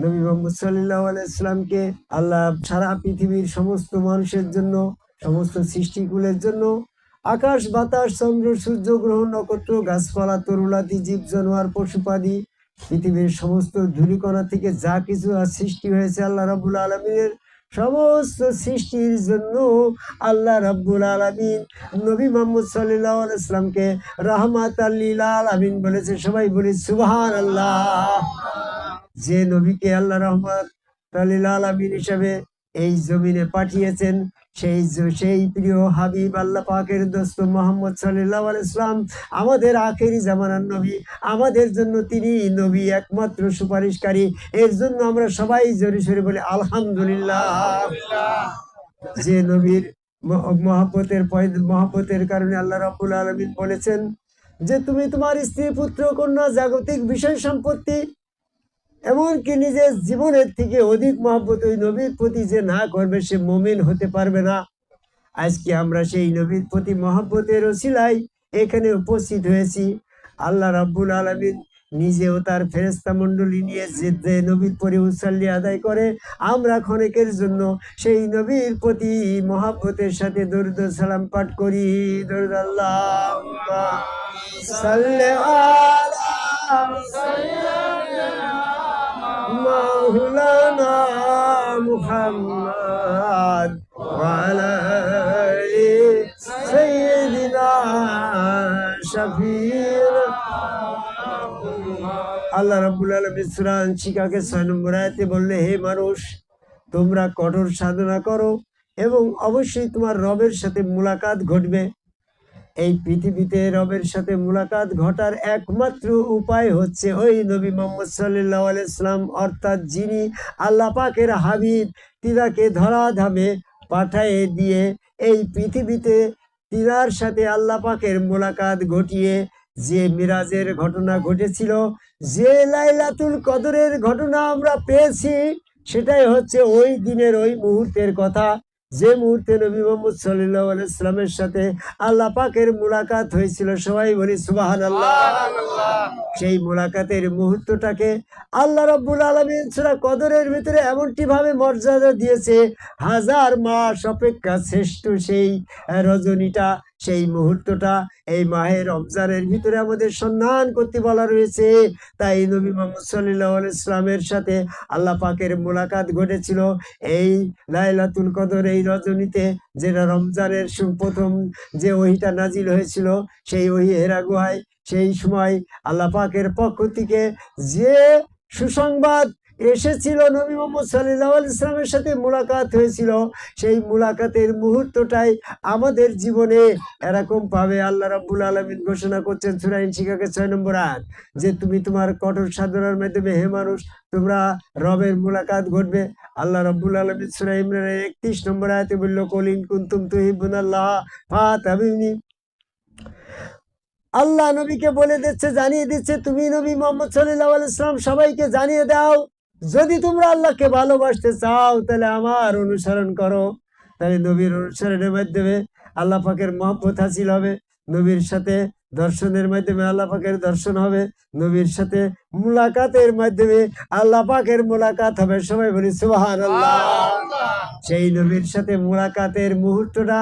নবী মুহাম্মদ সাল্লাল্লাহু আলাইহি সাল্লামকে আল্লাহ সারা পৃথিবীর সমস্ত মানুষের জন্য, সমস্ত সৃষ্টিকুলের জন্য, আকাশ বাতাস চন্দ্র সূর্য গ্রহ নক্ষত্র গাছপালা তরুলাদি জীব জানোয়ার পশুপাখি, পৃথিবীর সমস্ত ধূলিকণা থেকে যা কিছু আর সৃষ্টি হয়েছে আল্লাহ রাব্বুল আলামিনের সমস্ত সৃষ্টির জন্য আল্লাহ রাব্বুল আলামিন নবী মুহাম্মদ সাল্লাল্লাহু আলাইহি সাল্লামকে রাহমাতাল লিল আলামিন বলেছে। সবাই বলি সুবহানাল্লাহ। যে নবীকে আল্লাহ রহমত লিল আলামিন হিসেবে এই জমিনে পাঠিয়েছেন, সেই প্রিয় হাবিব আল্লাহ পাকের দোস্ত মোহাম্মদ সাল্লাল্লাহু আলাইহি সাল্লাম আমাদের আখেরি জামানার নবী, আমাদের জন্য তিনি নবী একমাত্র সুপারিশকারী। এর জন্য আমরা সবাই জোরে সোরে বলি আলহামদুলিল্লাহ। যে নবীর মহব্বতের কারণে আল্লাহ রাব্বুল আলামিন বলেছেন যে তুমি তোমার স্ত্রী পুত্র কন্যা জাগতিক বিষয় সম্পত্তি এমনকি নিজের জীবনের থেকে অধিক মহব্বত ওই নবীর প্রতি যে না করবে সে মুমিন হতে পারবে না। আজকে আমরা সেই নবীর প্রতি মহব্বতের ওসিলায় এখানে উপস্থিত হয়েছি। আল্লাহ রাব্বুল আলামিন নিজেও তার ফেরেশতা মণ্ডলী নিয়ে যে নবীর পরে উসাল্লি আদায় করে, আমরা ক্ষণিকের জন্য সেই নবীর প্রতি মহব্বতের সাথে দরুদ সালাম পাঠ করি। দরুদ আল্লাহুম্মা সাল্লি আলা মাওলানা মুহাম্মদ ওয়া আলা আলি সাইয়্যিদিনা শাফিঈনা। আল্লাহ রাব্বুল আলামিন সূরা আনশিকাকে 6 নম্বর আয়াতে বললে, হে মানুষ, তোমরা কঠোর সাধনা করো এবং অবশ্যই তোমার রবের সাথে মুলাকাত ঘটবে। এই পৃথিবীতে রবের সাথে মুলাকাত ঘটার একমাত্র উপায় হচ্ছে ওই নবী মুহাম্মদ সাল্লাল্লাহু আলাইহি সাল্লাম, অর্থাৎ যিনি আল্লাহ পাকের হাবিব, তিনাকে ধরাধামে পাঠিয়ে দিয়ে এই পৃথিবীতে তিনার সাথে আল্লাহ পাকের মুলাকাত ঘটিয়ে যে মিরাজের ঘটনা ঘটেছিল, যে লাইলাতুল কদরের ঘটনা আমরা পেয়েছি, সেটাই হচ্ছে ওই দিনের ওই মুহূর্তের কথা, যে মুহূর্তে নবী মুহাম্মদ সাল্লাল্লাহু আলাইহি সাল্লামের সাথে আল্লাহ পাকের মুলাকাত হয়েছিল। সবাই বলি সুবহানাল্লাহ। সেই মুলাকাতের মুহূর্তটাকে আল্লাহ রাব্বুল আলামিন সূরা কদরের ভিতরে এমনটি ভাবে মর্যাদা দিয়েছে, হাজার মাস অপেক্ষা শ্রেষ্ঠ সেই রজনীটা, সেই মুহূর্তটা এই মাহে রমজানের ভিতরে আমাদের সম্মান করতে বলা রয়েছে। তাই নবী মুহাম্মদ সাল্লাল্লাহু আলাইহি সাল্লামের সাথে আল্লাহ পাকের মুলাকাত ঘটেছিল এই লাইলাতুল কদর, এই রজনীতে, যেটা রমজানের প্রথম যে ওহিটা নাজিল হয়েছিল, সেই ওহি হেরা গুহায়। সেই সময় আল্লাহ পাকের পক্ষ থেকে যে সুসংবাদ এসেছিল, নবী মুহাম্মদ সাল্লাল্লাহু আলাইহি সাল্লামের সাথে মুলাকাত হয়েছিল, সেই মুলাকাতের মুহূর্তটাই আমাদের জীবনে এরকম পাবে। আল্লাহ রাব্বুল আলামিন ঘোষণা করছেন সূরা ইনশিকাকে 6 নম্বর আয়াত, যে তুমি তোমার কঠোর সাধনার মাধ্যমে হে মানুষ তোমরা রবের মুলাকাত ঘটবে। আল্লাহ রাব্বুল আলামিন সূরা ইমরানের 31 নম্বর আয়াতে বলল, কুল ইন কুনতুম তুহিব্বুনাল্লাহ ফাত্তাবিউনি। আল্লাহ নবীকে বলে দিচ্ছে, জানিয়ে দিচ্ছে, তুমি নবী মুহাম্মদ সাল্লাল্লাহু আলাইহি সাল্লাম সবাইকে জানিয়ে দাও, যদি তোমরা আল্লাহকে ভালোবাসতে চাও তাহলে আমার অনুসরণ করো। তাহলে নবীর অনুসরণের মাধ্যমে আল্লাহ পাকের মহব্বত হাসিল হবে, নবীর সাথে দর্শনের মাধ্যমে আল্লাহ পাকের দর্শন হবে, নবীর সাথে মুলাকাতের মাধ্যমে আল্লাহ পাকের মুলাকাত হবে। সবাই বলি সুবহানাল্লাহ। সেই নবীর সাথে মুলাকাতের মুহূর্তটা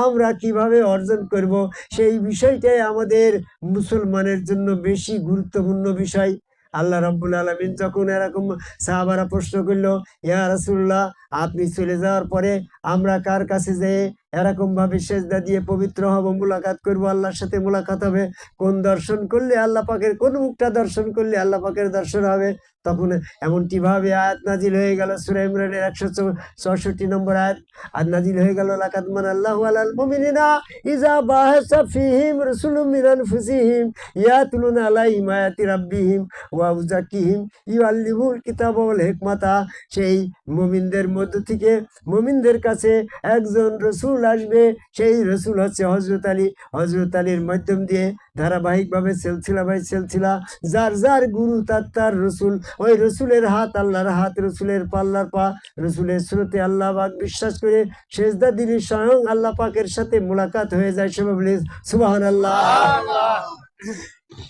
আমরা কিভাবে অর্জন করব, সেই বিষয়টাই আমাদের মুসলমানের জন্য বেশি গুরুত্বপূর্ণ বিষয়। আল্লাহ রাব্বুল আলামিন যখন এরকম সাহাবারা প্রশ্ন করলো, ইয়া রাসূলুল্লাহ, আপনি চলে যাওয়ার পরে আমরা কার কাছে যেয়ে এরকম ভাবে সেজদা দিয়ে পবিত্র হব, মুলাকাত করব, আল্লাহর সাথে মুলাকাত হবে, কোন দর্শন করলে আল্লাহ পাকের, কোন মুখটা দর্শন করলে আল্লাহ পাকের দর্শন হবে? তখন এমনটি ভাবে আয়াত নাজিল হয়ে গেল, সূরা ইমরানের 164 নম্বর আয়াত আর নাজিল হয়ে গেল, লাকাদ মানাল্লাহু আলাল মুমিনিনা ইযা বাআসা ফীহিম রাসূলুম মিন আনফুসিহিম ইয়াতলুনা আলাইহিম আয়াতি রাব্বিহিম ওয়া ইউযাক্কিহিম ইউআল্লিমুল কিতাবা ওয়াল হিকমাতা। সেই মুমিনদের মধ্য থেকে মুমিনদের কাছে একজন রসুল আসবে, সেই রসুল হচ্ছে হযরত আলী। হযরত আলীর মাধ্যম দিয়ে ধারাবাহিকভাবে সিলসিলা বাই সিলসিলা যার যার গুরু তার রসুল, ওই রসুলের হাত আল্লাহর হাত, রসুলের পাল্লার পা, রসুলের স্রোতে আল্লাহ পাক বিশ্বাস করে সেজদা দিলে স্বয়ং আল্লাহ পাকের সাথে মুলাকাত হয়ে যায়। সবাই বলি সুবহানাল্লাহ।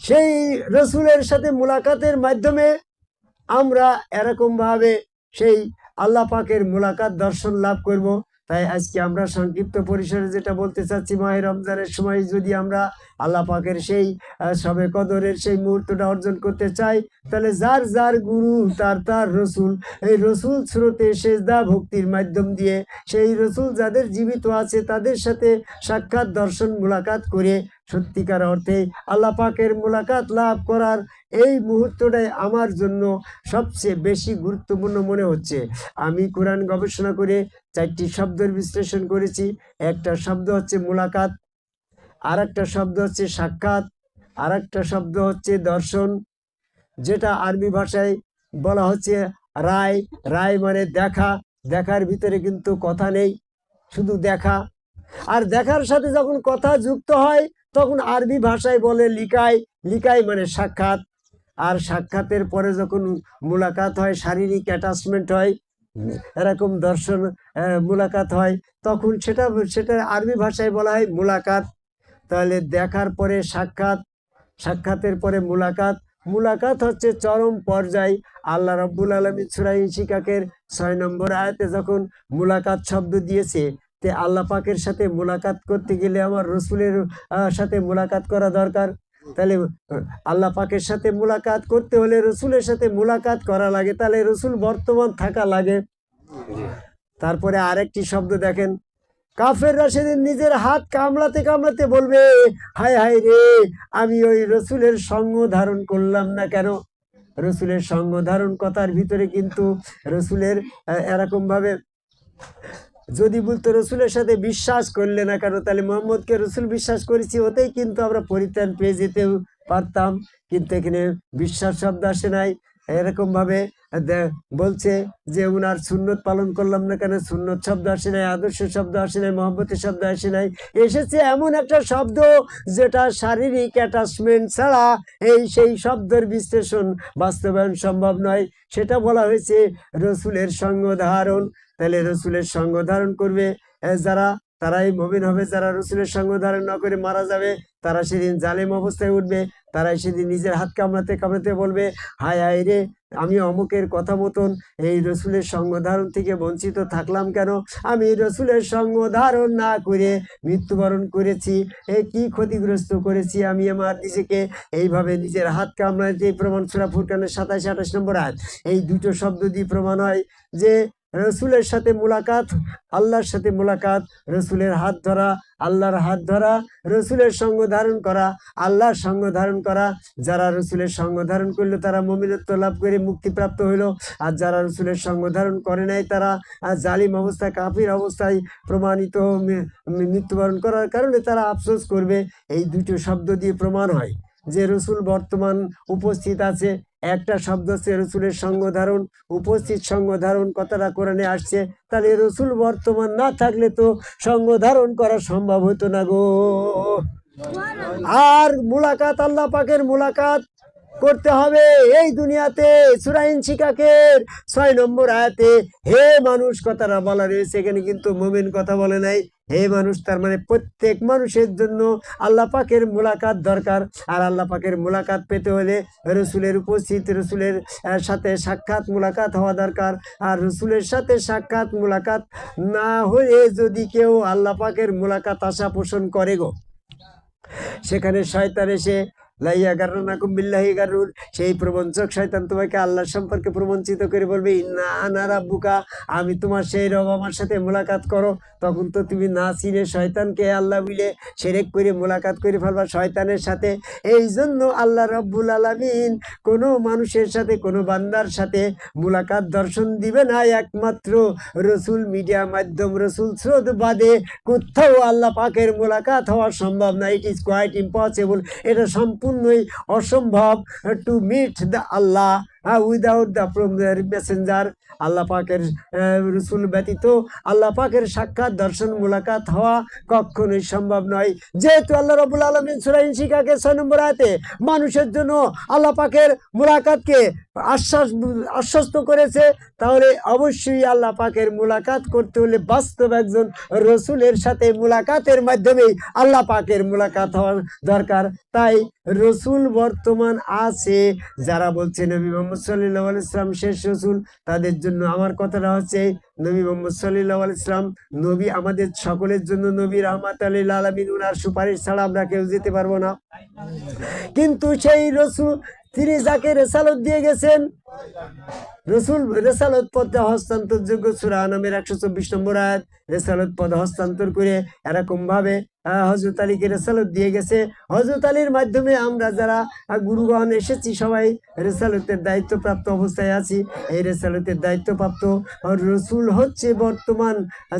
সেই রসুলের সাথে মুলাকাতের মাধ্যমে আমরা এরকম ভাবে সেই আল্লাহ পাকের মুলাকাত দর্শন লাভ করব। তাই আজকে আমরা সংক্ষিপ্ত পরিসরে যেটা বলতে চাচ্ছি, মাহে রমজানের সময় যদি আমরা আল্লাহ পাকের সেই শবে কদরের সেই মুহূর্তটা অর্জন করতে চাই, তাহলে যার যার গুরু তার তার রসুল, এই রসুল স্রোতে সেজদা ভক্তির মাধ্যম দিয়ে সেই রসুল যাদের জীবিত আছে তাদের সাথে সাক্ষাৎ দর্শন মুলাকাত করে সত্যিকার অর্থে আল্লাহ পাকের মুলাকাত লাভ করার এই মুহূর্তটাই আমার জন্য সবচেয়ে বেশি গুরুত্বপূর্ণ মনে হচ্ছে। আমি কোরআন গবেষণা করে 4টি শব্দের বিশ্লেষণ করেছি। একটা শব্দ হচ্ছে মুলাকাত, আর একটা শব্দ হচ্ছে সাক্ষাৎ, আর একটা শব্দ হচ্ছে দর্শন, যেটা আরবি ভাষায় বলা হচ্ছে রায়। রায় মানে দেখা, দেখার ভিতরে কিন্তু কথা নেই, শুধু দেখা। আর দেখার সাথে যখন কথা যুক্ত হয় তখন আরবি ভাষায় বলে লিকাই। লিকাই মানে সাক্ষাৎ। আর সাক্ষাতের পরে যখন মুলাকাত হয়, শারীরিক অ্যাটাচমেন্ট হয়, এরকম দর্শন মুলাকাত হয়, তখন সেটা আরবি ভাষায় বলা হয় মুলাকাত। তাহলে দেখার পরে সাক্ষাৎ, সাক্ষাতের পরে মুলাকাত। মুলাকাত হচ্ছে চরম পর্যায়। আল্লাহ রাব্বুল আলামিন সূরা ইনশিকাকের 6 নম্বর আয়াতে যখন মুলাকাত শব্দ দিয়েছে, তে আল্লাহ পাকের সাথে মুলাকাত করতে গেলে আমার রসুলের সাথে মুলাকাত করা দরকার। তাহলে আল্লাহ পাকের সাথে মুলাকাত করতে হলে রসুলের সাথে মুলাকাত করা লাগে, তাহলে রসুল বর্তমান থাকা লাগে। তারপরে আরেকটি শব্দ দেখেন, কাফেররা সেদিন নিজের হাত কামড়াতে কামড়াতে বলবে, হায় হায় রে, আমি ওই রসুলের সঙ্গ ধারণ করলাম না কেন। রসুলের সঙ্গ ধারণ কথার ভিতরে কিন্তু রসুলের এরকম ভাবে যদি বলতো রসুলের সাথে বিশ্বাস করলে না কেন, তাহলে মোহাম্মদকে রসুল বিশ্বাস করেছি ওতেই কিন্তু আমরা পরিত্রাণ পেয়ে যেতেও পারতাম। কিন্তু এখানে বিশ্বাস শব্দ আসে নাই। এরকম ভাবে বলছে যে উনার সুন্নত পালন করলাম না কেন, সুন্নত শব্দ আসে নাই, আদর্শ শব্দ আসে নাই, মহব্বতের শব্দ আসে নাই। এসেছে এমন একটা শব্দ যেটা শারীরিক অ্যাটাচমেন্ট ছাড়া সেই শব্দের বিশ্লেষণ বাস্তবায়ন সম্ভব নয়। সেটা বলা হয়েছে রসুলের সঙ্গ ধারণ। তাহলে রসুলের সঙ্গ ধারণ করবে যারা, তারাই মুমিন হবে। যারা রসুলের সঙ্গ ধারণ না করে মারা যাবে, তারা সেদিন জালেম অবস্থায় উঠবে। তারাই সেদিন নিজের হাত কামড়াতে কামড়াতে বলবে, হায় হায় রে, আমি অমুকের কথা মতন এই রসুলের সঙ্গ ধারণ থেকে বঞ্চিত থাকলাম কেন। আমি রসুলের সঙ্গ ধারণ না করে মৃত্যুবরণ করেছি, কি ক্ষতিগ্রস্ত করেছি আমি আমার নিজেকে। এইভাবে নিজের হাত কামড়াতে প্রমাণ সূরা ফুরকানের 27-28 নম্বর আয়াত। এই দুটো শব্দ দিয়ে প্রমাণ হয় যে রসুলের সাথে মুলাকাত, আল্লাহর সাথে মুলাকাত, রসুলের হাত ধরা, আল্লাহর হাত ধরা, রসুলের সঙ্গ ধারণ করা, আল্লাহর সঙ্গ ধারণ করা। যারা রসুলের সঙ্গ ধারণ করলো তারা মুমিনত্ব লাভ করে মুক্তিপ্রাপ্ত হইলো। আর যারা রসুলের সঙ্গ ধারণ করে নাই তারা জালিম অবস্থায়, কাফির অবস্থায় প্রমাণিত মৃত্যুবরণ করার কারণে তারা আফসোস করবে। এই দুটো শব্দ দিয়ে প্রমাণ হয় যে রসুল বর্তমান উপস্থিত আছে। একটা শব্দ হচ্ছে রসুলের সঙ্গ ধারণ, উপস্থিত সঙ্গ ধারণ কথাটা কোরআনে আসছে। তাহলে রসুল বর্তমান না থাকলে তো সঙ্গ ধারণ করা সম্ভব হতো না গো। আর মুলাকাত, আল্লাহ পাকের মুলাকাত করতে হবে এই দুনিয়াতে। সূরা ইনশিকাকের 6 নম্বর আয়াতে হে মানুষ কথাটা বলা রয়েছে, এখানে কিন্তু মুমিন কথা বলে নাই। হে মানুষ, তার মানে প্রত্যেক মানুষের জন্য আল্লাহ পাকের মুলাকাত দরকার। আর আল্লাহ পাকের মুলাকাত পেতে হলে রসুলের উপস্থিত, রসুলের সাথে সাক্ষাৎ মুলাকাত হওয়া দরকার। আর রসুলের সাথে সাক্ষাৎ মুলাকাত না হয়ে যদি কেউ আল্লাহ পাকের মুলাকাত আশা পোষণ করে গো, সেখানে শয়তান এসে লাইয়া গারুনাকুম বিল্লাহি গারুর, সেই প্রবঞ্চক শয়তান তোমাকে আল্লাহ সম্পর্কে প্রবঞ্চিত করে বলবে, ইন্না আনা রাব্বুকা, আমি তোমার সেই রব, আমার সাথে মুলাকাত করো। তখন তো তুমি না চিনে শয়তানকে আল্লাহ বলে শিরক করে মুলাকাত করে ফেলবা শয়তানের সাথে। এই জন্য আল্লাহ রব্বুল আলামিন কোনো মানুষের সাথে, কোনো বান্দার সাথে মুলাকাত দর্শন দিবে না একমাত্র রসুল মিডিয়া মাধ্যম, রসুল স্রোত বাদে কোথাও আল্লাহ পাকের মুলাকাত হওয়া সম্ভব না। It is quite impossible. এটা সম্পূর্ণই অসম্ভব to meet the Allah without the messenger. Allah পাকের রসুল ব্যতীত আল্লাহ পাকের সাক্ষাৎ দর্শন মুলাকাত হওয়া কখনোই সম্ভব নয়। যেহেতু আল্লাহ রাব্বুল আলামিন সূরা ইনশিকাকের 6 নম্বর আয়াতে মানুষের জন্য আল্লাহ পাকের মুলাকাতকে আশ্বস্ত করেছে, তাহলে অবশ্যই আল্লাহ পাকের মুলাকাত করতে হলে বাস্তব একজন রসুলের সাথে মুলাকাতের মাধ্যমেই আল্লাহ পাকের মুলাকাত হওয়ার দরকার। তাই রসুল বর্তমান আছে। যারা বলছে নবী মুহাম্মদ মোহাম্মদ সাল্লাল্লাহু আলাইহি সাল্লাম শেষ রসুল, তাদের জন্য আমার কথাটা হচ্ছে নবী মোহাম্মদ সাল্লাল্লাহু আলাইহি সাল্লাম নবী, আমাদের সকলের জন্য নবী রাহমাত লিল আলামিন। উনার সুপারিশ ছাড়া আমরা কেউ যেতে পারবো না। কিন্তু সেই রসুল তিনি যাকে রেসালত দিয়ে গেছেন, রসুল রেসালত পদে হস্তান্তরযোগ্য, সূরা আনামের 124 নম্বর আয়াত, রেসালত পদ হস্তান্তর করে এরকম ভাবে হযরত আলীকে রেসালত দিয়ে গেছে। হযরত আলীর মাধ্যমে আমরা যারা গুরুগণ এসেছি সবাই রেসালতের দায়িত্বপ্রাপ্ত অবস্থায় আছি। এই রেসালতের দায়িত্বপ্রাপ্ত রসুল হচ্ছে বর্তমান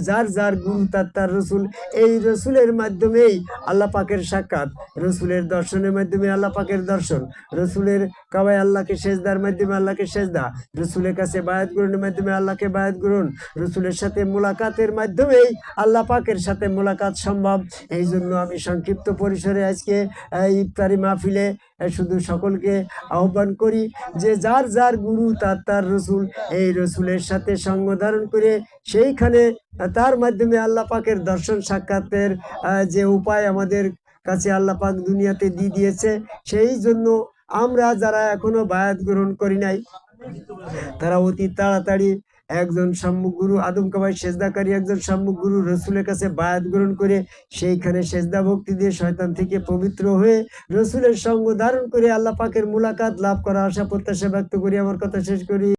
যার যার গুরু তার তার রসুল। এই রসুলের মাধ্যমেই আল্লাহ পাকের সাক্ষাৎ, রসুলের দর্শনের মাধ্যমে আল্লাহ পাকের দর্শন, রসুলের কাবায় আল্লাহকে সেজদার মাধ্যমে আল্লাহকে সেজদা, রসুলের কাছে বায়াত গ্রহণের মাধ্যমে আল্লাহকে বায়াত গ্রহণ, রসুলের সাথে মোলাকাতের মাধ্যমেই আল্লাহ পাকের সাথে মোলাকাত সম্ভব। এই জন্য আমি সংক্ষিপ্ত পরিসরে আজকে ইফতারি মাহফিলে শুধু সকলকে আহ্বান করি যে যার যার গুরু তার তার রসুল, এই রসুলের সাথে সঙ্গ ধারণ করে সেইখানে তার মাধ্যমে আল্লাহ পাকের দর্শন সাক্ষাতের যে উপায় আমাদের কাছে আল্লাহ পাক দুনিয়াতে দিয়ে দিয়েছে, সেই জন্য আমরা যারা এখনো বায়াত গ্রহণ করি নাই তারা অতি তাড়াতাড়ি একজন সম্মুখ গুরু আদম কাবায় সেজদাকারী একজন সম্মুখ গুরু রসুলের কাছে বায়াত গ্রহণ করে সেইখানে সেজদা ভক্তি দিয়ে শয়তান থেকে পবিত্র হয়ে রসুলের সঙ্গ ধারণ করে আল্লাহ পাকের মুলাকাত লাভ করা আশা প্রত্যাশা ব্যক্ত করি আমার কথা শেষ করি।